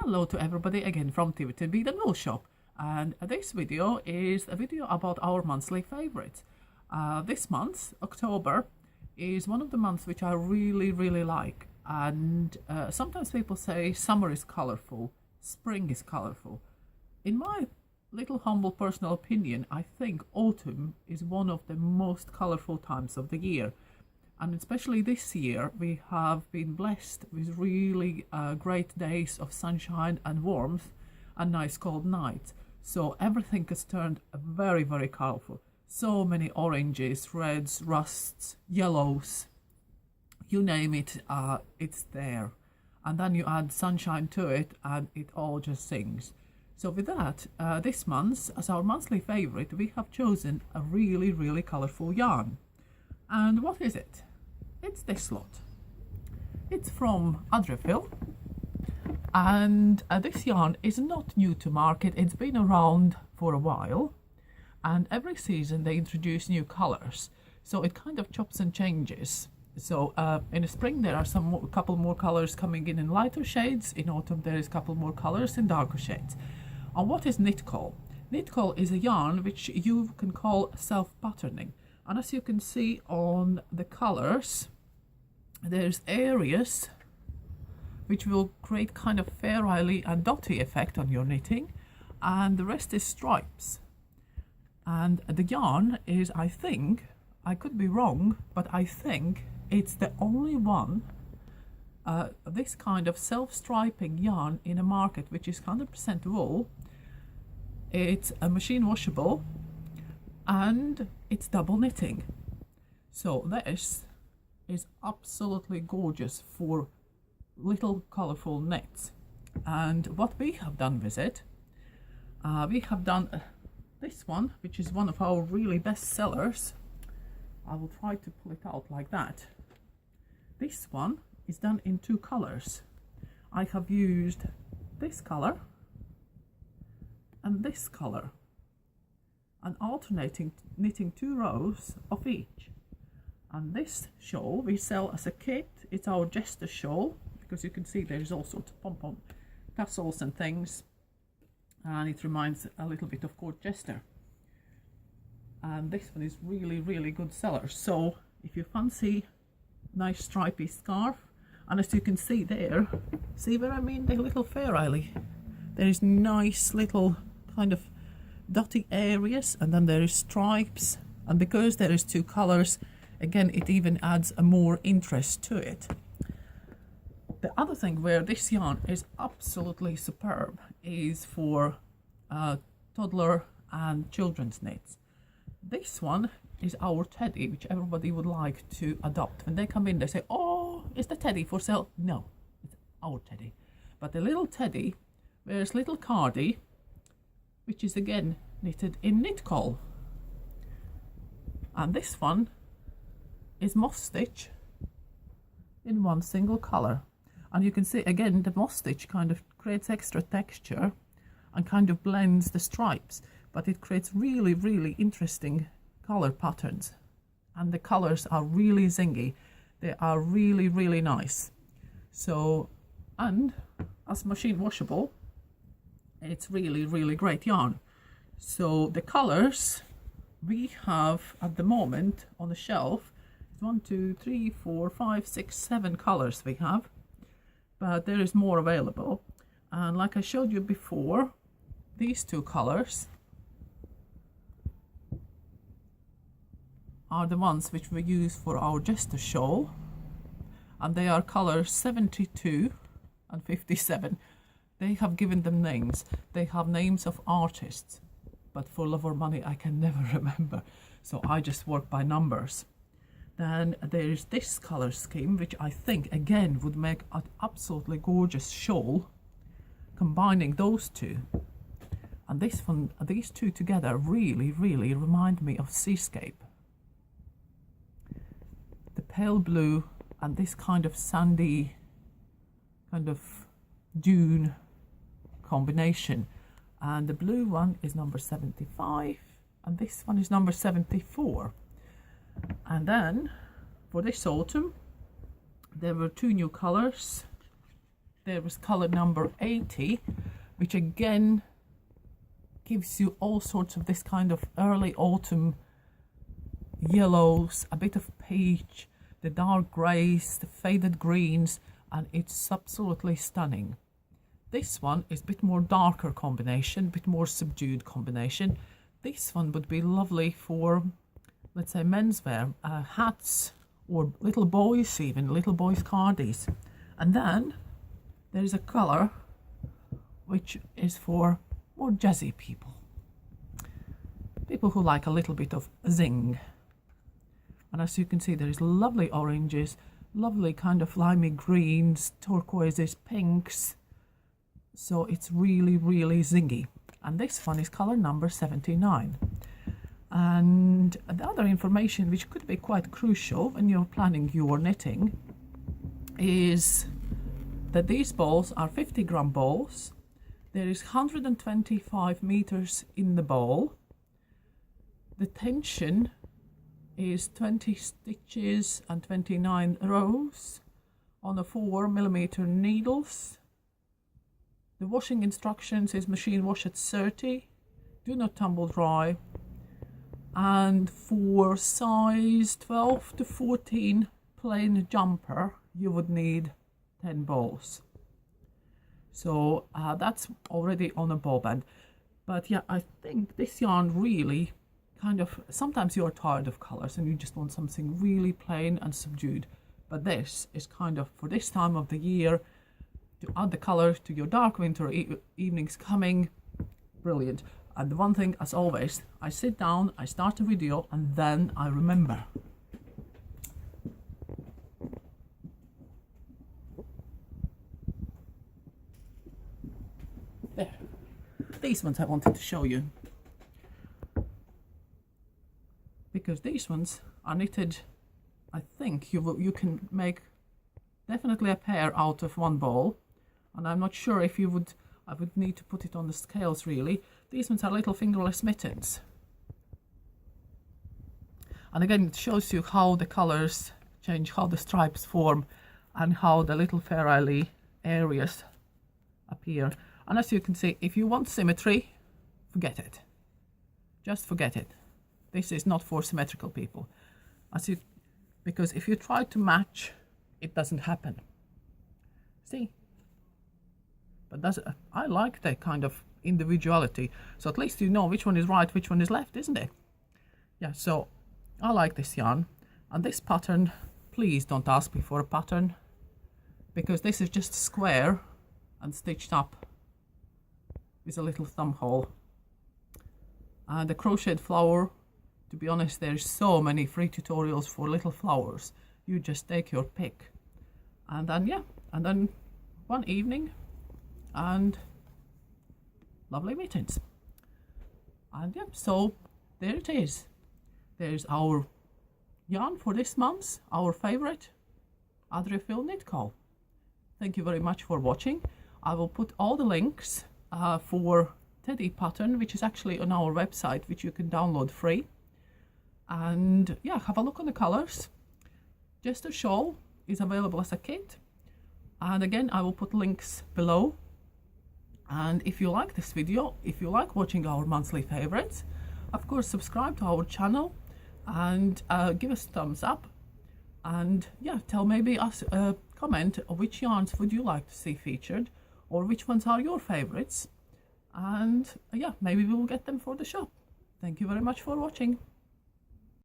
Hello to everybody again from TVTB The Wool Shop, and this video is a video about our monthly favorites. This month, October, is one of the months which I really like, and sometimes people say summer is colorful, spring is colorful. In my little humble personal opinion, I think autumn is one of the most colorful times of the year. And especially this year, we have been blessed with really great days of sunshine and warmth and nice cold nights. So everything has turned very colorful. So many oranges, reds, rusts, yellows, you name it, it's there. And then you add sunshine to it and it all just sings. So with that, this month, as our monthly favorite, we have chosen a really colorful yarn. And what is it? It's this lot. It's from Adrefil, and this yarn is not new to market. It's been around for a while, and every season they introduce new colors, so it kind of chops and changes. So in the spring there are a couple more colors coming in lighter shades. In autumn there is a couple more colors in darker shades. And what is knitcoll? Knitcoll is a yarn which you can call self-patterning. And as you can see on the colors, there's areas which will create kind of fair isle and dotty effect on your knitting, and the rest is stripes. And the yarn is, I think, I could be wrong, but I think it's the only one, this kind of self-striping yarn in a market which is 100% wool. It's a machine washable, and it's double knitting. So this is absolutely gorgeous for little colorful knits. And what we have done with it, we have done this one, which is one of our really best sellers. I will try to pull it out like that. This one is done in two colors. I have used this color and this color, and alternating knitting two rows of each. And this shawl we sell as a kit. It's our jester shawl, because you can see there's all sorts of pom-pom tassels and things, and it reminds a little bit of Court Jester. And this one is really good seller. So if you fancy nice stripy scarf, and as you can see there, see where I mean the little fair isle, there is nice little kind of dotty areas, and then there is stripes, and because there is two colors, again it even adds a more interest to it. The other thing where this yarn is absolutely superb is for toddler and children's knits. This one is our teddy, which everybody would like to adopt. When they come in they say, oh, is the teddy for sale? No, it's our teddy. But the little teddy wears little cardie, which is again knitted in knitcoll. And this one is moss stitch in one single color. And you can see again the moss stitch kind of creates extra texture and kind of blends the stripes, but it creates really interesting color patterns, and the colors are really zingy. They are really nice. So, and as machine washable, it's really great yarn. So the colors we have at the moment on the shelf, 1, 2, 3, 4, 5, 6, 7 colors we have, but there is more available. And like I showed you before, these two colors are the ones which we use for our jester shawl, and they are colors 72 and 57. They have given them names. They have names of artists, but for love or money I can never remember, so I just work by numbers. Then there is this color scheme, which I think again would make an absolutely gorgeous shawl, combining those two. And this one, these two together really remind me of seascape. The pale blue and this kind of sandy, kind of dune combination. And the blue one is number 75, and this one is number 74. And then for this autumn there were two new colors. there was color number 80, which again gives you all sorts of this kind of early autumn yellows, a bit of peach, the dark greys, the faded greens, and it's absolutely stunning. This one is a bit more darker combination, a bit more subdued combination. This one would be lovely for, let's say, menswear, hats, or little boys even, little boys' cardies. And then there is a colour which is for more jazzy people. People who like a little bit of zing. And as you can see, there is lovely oranges, lovely kind of limey greens, turquoises, pinks. So it's really, really zingy. And this one is color number 79. And the other information which could be quite crucial when you're planning your knitting is that these balls are 50-gram balls. There is 125 meters in the ball. The tension is 20 stitches and 29 rows on a 4mm needles. The washing instructions is machine wash at 30, do not tumble dry, and for size 12 to 14 plain jumper you would need 10 balls. So that's already on a ball band. But yeah, I think this yarn really kind of, sometimes you're tired of colors and you just want something really plain and subdued, but this is kind of for this time of the year to add the color to your dark winter evenings coming. Brilliant. And the one thing, as always, I sit down, I start a video, and then I remember. There. These ones I wanted to show you, because these ones are knitted. I think you can make definitely a pair out of one ball, and I'm not sure if I would need to put it on the scales really. These ones are little fingerless mittens, and again it shows you how the colors change, how the stripes form, and how the little Fair Isle areas appear. And as you can see, if you want symmetry, forget it. Just forget it. This is not for symmetrical people. Because if you try to match, it doesn't happen. See? But I like that kind of individuality. So at least you know which one is right, which one is left, isn't it? Yeah, so I like this yarn. And this pattern, please don't ask me for a pattern, because this is just square and stitched up with a little thumb hole. And the crocheted flower, to be honest, there's so many free tutorials for little flowers. You just take your pick. And then, yeah, and then one evening, and lovely mittens. And yeah, so there it is. There's our yarn for this month, our favorite Adriaphil Knit Co. Thank you very much for watching. I will put all the links for Teddy pattern, which is actually on our website, which you can download free. And yeah, have a look on the colors. Just a shawl is available as a kit. And again, I will put links below. And if you like this video, if you like watching our monthly favorites, of course subscribe to our channel and give us a thumbs up. And yeah, tell maybe us comment which yarns would you like to see featured, or which ones are your favorites. And yeah, maybe we will get them for the shop. Thank you very much for watching.